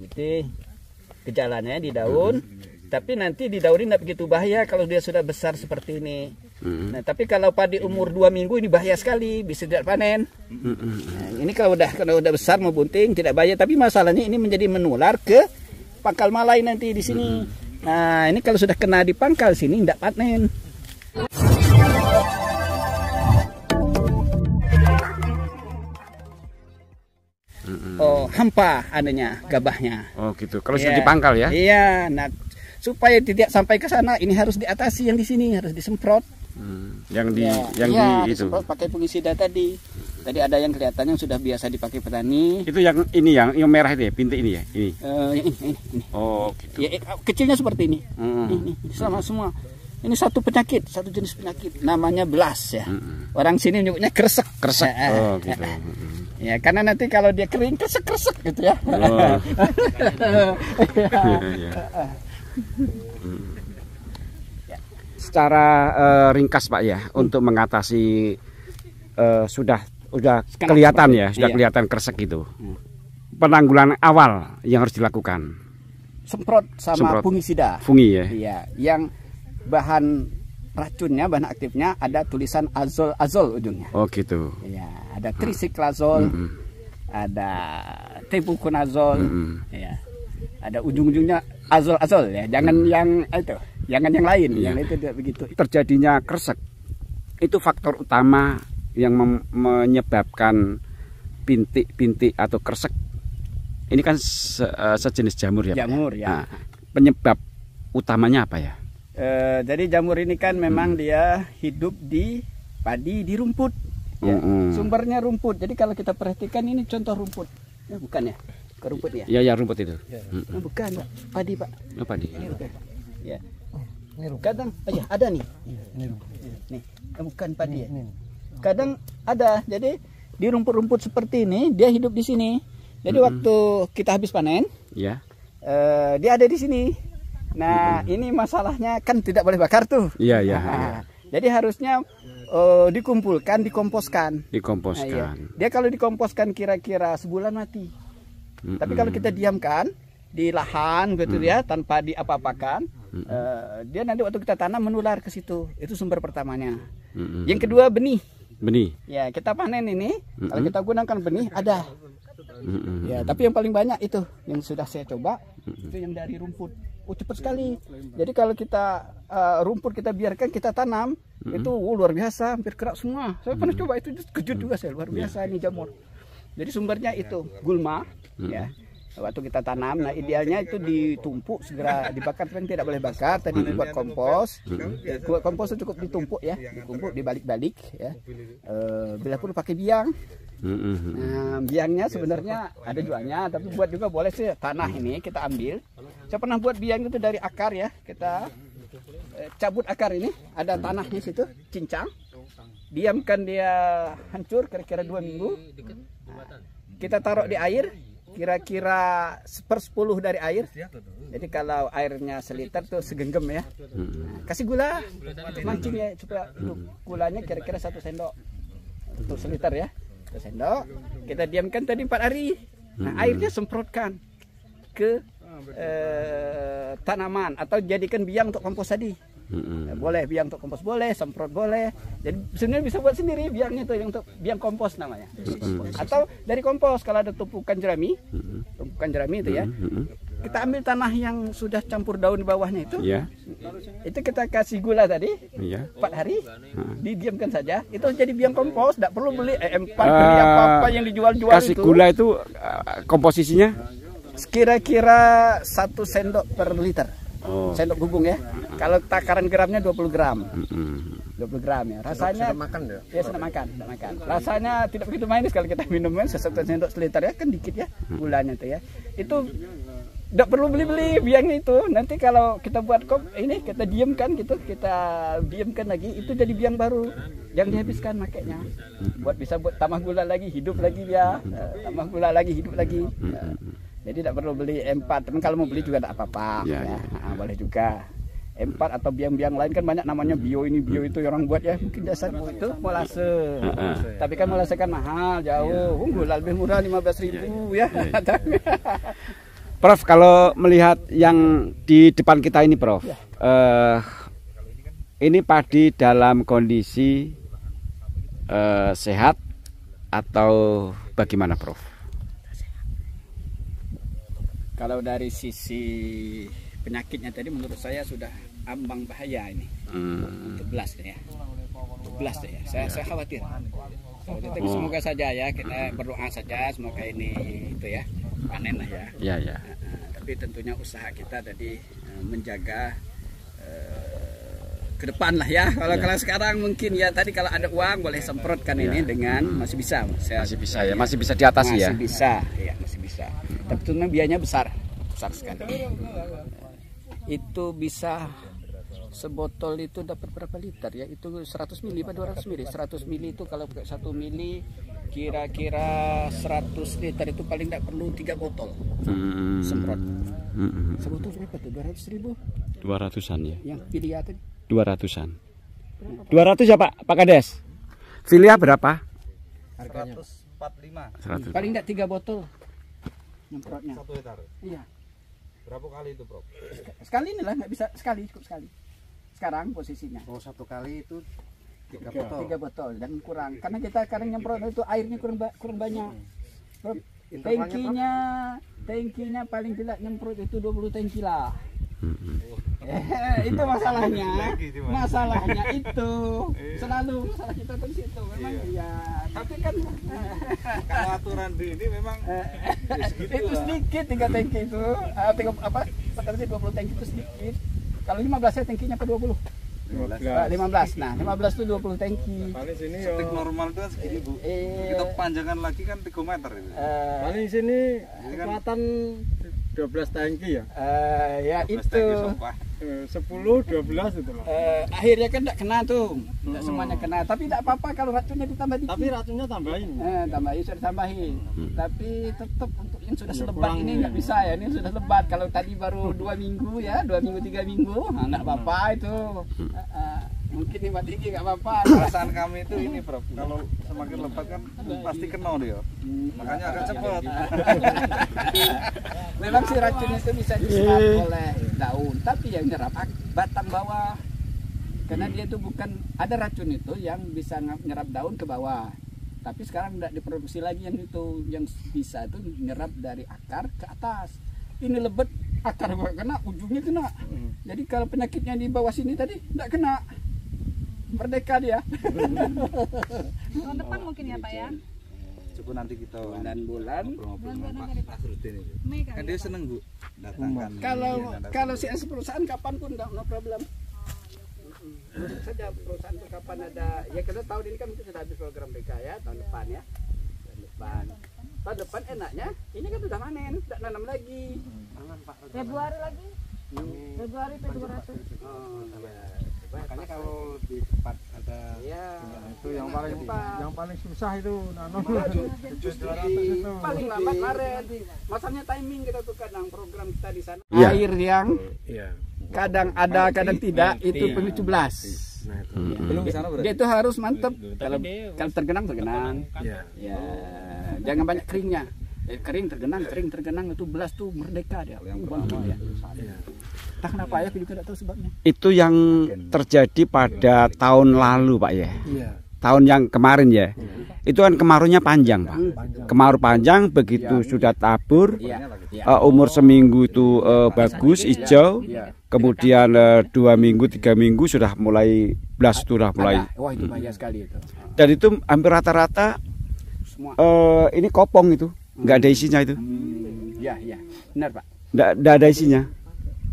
Itu gejalanya di daun. Tapi nanti di daun ini tidak begitu bahaya kalau dia sudah besar seperti ini. Nah, tapi kalau padi umur 2 minggu ini bahaya sekali, bisa tidak panen. Nah, ini kalau udah besar mau bunting tidak bahaya, tapi masalahnya ini menjadi menular ke pangkal malai nanti di sini. Nah, ini kalau sudah kena di pangkal sini tidak panen. Oh, hampa adanya gabahnya. Oh, gitu. Kalau sudah dipangkal ya? Iya, nah supaya tidak sampai ke sana ini harus diatasi, yang di sini harus disemprot. Yang di disemprot pakai fungisida tadi. Tadi ada yang kelihatan yang sudah biasa dipakai petani. Itu yang ini yang merah itu ya, bintik ini ya? Ini. Ini. Oh, gitu. Ya, kecilnya seperti ini. Ini sama semua. Ini satu jenis penyakit namanya belas ya. Orang sini menyebutnya kresek. Kresek. Oh, gitu. Ya, karena nanti kalau dia kering kresek gitu ya. Oh. Secara ringkas Pak ya, untuk mengatasi sudah kelihatan ya, sudah kelihatan kresek itu. Penanggulangan awal yang harus dilakukan. Semprot sama fungisida. Fungi ya. Iya, yang bahan racunnya, bahan aktifnya ada tulisan azol ujungnya. Oh gitu. Iya, ada trisiklazol, ada tebuconazol, ya. Ada ujung-ujungnya azol ya. Jangan yang itu, jangan yang lain. Yang itu tidak begitu. Terjadinya kresek itu faktor utama yang menyebabkan bintik atau kresek. Ini kan sejenis jamur ya. Jamur Pak? ya. Nah, penyebab utamanya apa ya? Jadi jamur ini kan memang dia hidup di padi, di rumput. Ya. Sumbernya rumput. Jadi kalau kita perhatikan ini contoh rumput. Ya, bukan ya? Ke rumput ya? Iya rumput itu. Nah, bukan Pak, padi Pak. Oh, padi. Ini bukan. Ya. Kadang ada nih. Nih, bukan padi ya. Kadang ada. Jadi di rumput-rumput seperti ini dia hidup di sini. Jadi waktu kita habis panen, dia ada di sini. Nah, ini masalahnya kan tidak boleh bakar tuh. Iya. Jadi harusnya dikumpulkan, dikomposkan. Dikomposkan. Nah, iya. Dia kalau dikomposkan kira-kira sebulan mati. Tapi kalau kita diamkan di lahan gitu ya, tanpa diapa-apakan, dia nanti waktu kita tanam menular ke situ. Itu sumber pertamanya. Yang kedua benih. Ya, kita panen ini, kalau kita gunakan benih ada. Ya, tapi yang paling banyak itu yang sudah saya coba itu yang dari rumput. Cepat sekali. Jadi kalau kita rumput kita biarkan kita tanam itu luar biasa, hampir kerak semua. Saya pernah coba itu, kejut juga saya, luar biasa ini jamur. Jadi sumbernya itu gulma, ya. Waktu kita tanam, nah idealnya itu ditumpuk segera dibakar, tapi tidak boleh bakar. Tadi dibuat kompos, buat kompos itu cukup ditumpuk ya, ditumpuk dibalik-balik ya. Bila perlu pakai biang. Nah, biangnya sebenarnya ada jualnya, tapi buat juga boleh sih. Tanah ini kita ambil. Saya pernah buat biang itu dari akar ya, kita cabut akar ini, ada tanahnya situ, cincang, diamkan dia hancur kira-kira 2 minggu. Nah, kita taruh di air, kira-kira 1/10 dari air. Jadi kalau airnya seliter tuh segenggam ya. Nah, kasih gula untuk mancing ya, supaya gulanya kira-kira 1 sendok untuk seliter ya. 1 sendok. Kita diamkan tadi 4 hari. Nah, airnya semprotkan ke tanaman atau jadikan biang untuk kompos tadi. Boleh biang untuk kompos, boleh semprot boleh. Jadi sebenarnya bisa buat sendiri biangnya itu yang untuk biang kompos namanya. Atau dari kompos kalau ada tumpukan jerami itu ya. Kita ambil tanah yang sudah campur daun di bawahnya itu. Itu kita kasih gula tadi. 4 hari didiamkan saja. Itu jadi biang kompos, tidak perlu beli empat beli apa-apa yang dijual-jual itu. Kasih gula itu komposisinya kira-kira 1 sendok per liter. Sendok gubung ya. Kalau takaran gramnya 20 gram. 20 gram ya. Rasanya sudah makan. Rasanya tidak begitu manis kalau kita minum kan 1 sendok seliter ya, kan dikit ya gulanya tuh ya. Itu tidak perlu beli-beli biangnya itu. Nanti kalau kita buat ini kita diamkan gitu, kita diamkan lagi, itu jadi biang baru yang dihabiskan makanya. Bisa buat tambah gula lagi, hidup lagi dia. Tambah gula lagi, hidup lagi. Jadi tidak perlu beli M4, tapi kalau mau beli juga tidak apa-apa. Nah, boleh juga. M4 atau biang-biang lain kan banyak namanya, bio ini, bio itu orang buat ya. Mungkin dasar itu molase. Tapi kan molase kan mahal, jauh. Gula lebih murah 15.000 ya. Prof, kalau melihat yang di depan kita ini, Prof, ini padi dalam kondisi sehat atau bagaimana, Prof? Kalau dari sisi penyakitnya tadi menurut saya sudah ambang bahaya ini. Untuk belas ya. Untuk belas ya. Saya khawatir. Tapi semoga saja ya, kita berdoa saja semoga ini itu ya panen lah ya. Ya, ya. Tapi tentunya usaha kita tadi menjaga ke depan lah ya. Kalau sekarang mungkin ya tadi kalau ada uang boleh semprotkan ini dengan masih bisa. Masih bisa ya, masih bisa diatasi ya. Masih bisa, ya masih bisa. Tapi tentunya biayanya besar sekali. Itu bisa sebotol itu dapat berapa liter ya? Itu 100 mili apa 200 mili? 100 mili itu kalau pakai 1 mili kira-kira 100 liter itu paling tidak perlu 3 botol semprot. Sebotol berapa tuh? 200.000? 200-an ya. Yang Filia tadi 200-an. 200 ya Pak Kades? Filia berapa? Harganya 145. Paling tidak 3 botol nyemprotnya. 1 hektar. Iya. Berapa kali itu, Bro? Sekali inilah nggak bisa sekali, cukup sekali. Sekarang posisinya. Oh, 1 kali itu 3 botol. 3 botol dan kurang. Karena kita sekarang nyemprot itu airnya kurang banyak. Tangkinya paling tidak nyemprot itu 20 tangki lah. Itu masalahnya itu selalu masalah kita di situ memang ya. Tapi kan kalau aturan di ini memang itu sedikit 3 tangki itu 20 tangki itu sedikit. Kalau 15 ya tangkinya ke 20. 15. Nah, 15 itu 20 tangki. Paling sini stik normal itu kan segini, Bu. Kita panjangkan lagi kan 3 meter itu. Paling sini kekuatan 12 tangki ya. Ya itu 10, 12 itu loh. Akhirnya kan tidak kena tuh. Tidak semuanya kena, tapi tidak apa-apa kalau racunnya ditambah dikit. Tapi racunnya tambahin. Sudah tambahin. Tapi tetap untuk yang sudah selebat ini nggak bisa ya. Ini sudah lebat. Kalau tadi baru 2 minggu ya, 2 minggu 3 minggu, nggak apa-apa itu. Mungkin 5 tinggi nggak apa-apa. Perasaan kami itu ini, Prof. Kalau semakin lebat kan pasti kena dia. Makanya agak cepat. Memang si racun itu bisa diserap oleh daun, tapi yang nyerap batang bawah. Karena dia itu bukan ada racun itu yang bisa nyerap daun ke bawah. Tapi sekarang tidak diproduksi lagi yang itu, yang bisa itu nyerap dari akar ke atas. Ini lebat, akar kena, ujungnya kena. Jadi kalau penyakitnya di bawah sini tadi tidak kena. Merdeka dia. Tahun depan mungkin ya Pak ya. Coba nanti kita bulan Mei kan kali dia ya, Pak. seneng, Bu. Datangkan. Kalau si perusahaan kapan pun no problem. Masuk saja perusahaan itu kapan ada, ya kita tahun ini kan mungkin sudah habis program BK ya, tahun depan ya. Tahun depan enaknya ini kan sudah panen, tidak nanam lagi. Februari lagi. Februari itu 200. Oh, iya. Makanya kalau di tempat ada Itu yang paling susah itu nanam. Paling lambat Maret. Masalahnya timing kita tuh kadang program kita di sana. Iya. Air yang kadang ada, kadang tidak, itu pemicu belas. belum ke sana berarti. Dia itu harus mantep. Kalau tergenang. Ya, jangan banyak keringnya. Kering tergenang itu belas tuh merdeka dia. Entah kenapa ya, aku juga tidak tahu sebabnya. Itu yang terjadi pada tahun lalu Pak ya. Tahun yang kemarin ya. Itu kan kemaraunya panjang Pak. Kemarau panjang, begitu sudah tabur, umur seminggu itu bagus, hijau. Kemudian 2 minggu, 3 minggu sudah mulai belas, sudah mulai. Wah itu bahaya sekali itu. Dan itu hampir rata-rata ini kopong itu, nggak ada isinya itu. Ya, benar Pak. Nggak ada isinya.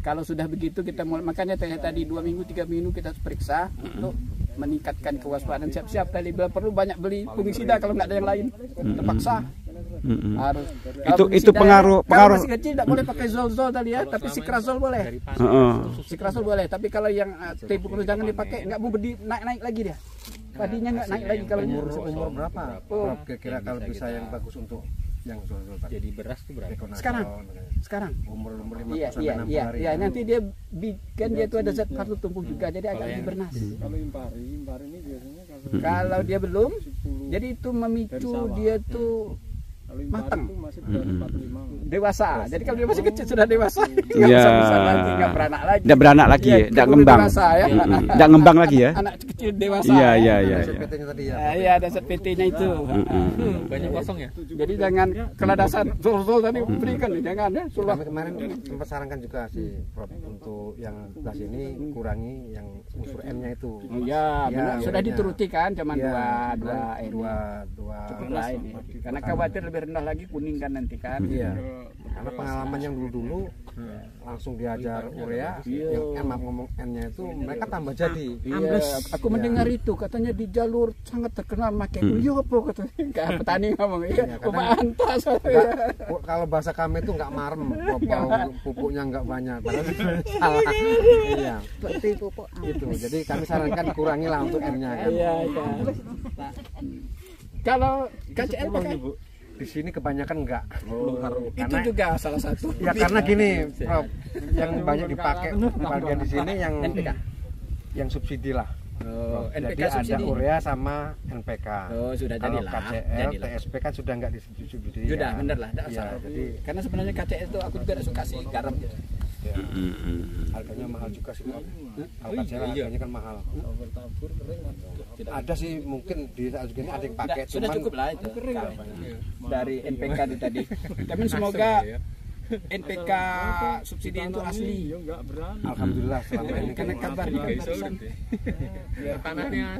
Kalau sudah begitu kita mulai, makanya tadi 2 minggu 3 minggu kita harus periksa untuk meningkatkan kewaspadaan. Siap-siap tadi perlu banyak beli fungisida kalau nggak ada yang lain, terpaksa harus. Itu pengaruh. Kalau masih kecil tidak boleh pakai zol tadi ya, tapi sikrazol boleh. Sikrazol boleh, tapi kalau yang tepuk jangan dipakai, nggak mau naik lagi dia. Padinya nggak naik lagi kalau Umur berapa? Kira-kira kalau bisa yang bagus untuk yang zol-zol Pak. Jadi beras itu berapa? Sekarang. Umur 5 Iya, sampai 60 hari. Iya, nanti dia bikin dia itu ada zat kartu tumbuh juga, jadi agak lebih bernas. Kalau impari ini biasanya Kalau dia belum, jadi itu memicu dia tuh kalau impari matang. itu masih dari 45. dewasa. Jadi kalau dia masih kecil sudah dewasa, nggak Iya. besar lagi, nggak beranak lagi. Nggak beranak lagi ya, nggak keburu ngembang. dewasa, ya. Nggak ngembang lagi ya. Anak kecil dewasa. Iya, ya. iya, iya. PT-nya tadi ya. Iya, ada PT-nya itu. Banyak kosong ya. Jadi jangan keladasan sul tadi berikan, jangan ya. Sulap. Kami kemarin sempat sarankan juga sih Prof untuk yang sebelah sini kurangi yang unsur M-nya itu. Oh, iya, benar. Sudah iya. dituruti kan, cuman Iya, dua dua lah ini. Karena khawatir lebih rendah lagi kuning kan nanti kan. Iya. Karena pengalaman yang dulu langsung diajar urea yang M ngomong N-nya itu mereka tambah jadi. Iya, aku mendengar itu katanya di jalur sangat terkenal pakai iya apa katanya. Kayak petani ngomong iya, antas. Kalau bahasa kami itu nggak marem, pupuknya nggak banyak. Padahal sebenarnya salah. Iya. Seperti pupuk Itu. Jadi kami sarankan kurangilah untuk M-nya kan. Iya, iya. Kalau KCL pakai Di sini kebanyakan enggak. itu juga salah satu. Ya karena gini, Prof, yang banyak dipakai bagian di sini yang subsidi lah. Oh, Jadi NPK ada subsidi. urea sama NPK. Oh, sudah Kalau jadilah. KCL, TSP kan sudah enggak disubsidi. Sudah, ya. bener lah. Nggak Iya, usah. jadi Karena sebenarnya KCL itu aku juga ada suka sih garam. ya, harganya mahal juga sih, Prof. Kalau KCL harganya kan mahal. Ada sih mungkin di saat segini ada yang pakai, Sudah cuman cukup lah itu. Dari NPK itu tadi. Tapi semoga NPK subsidi itu asli. alhamdulillah selama ini kan Karena kabar kan barusan.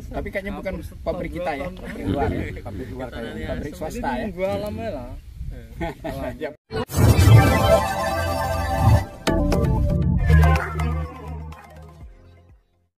Tapi kayaknya bukan pabrik kita ya, pabrik luar ya. pabrik luar kayaknya. Pabrik swasta ya. Gua lama lah.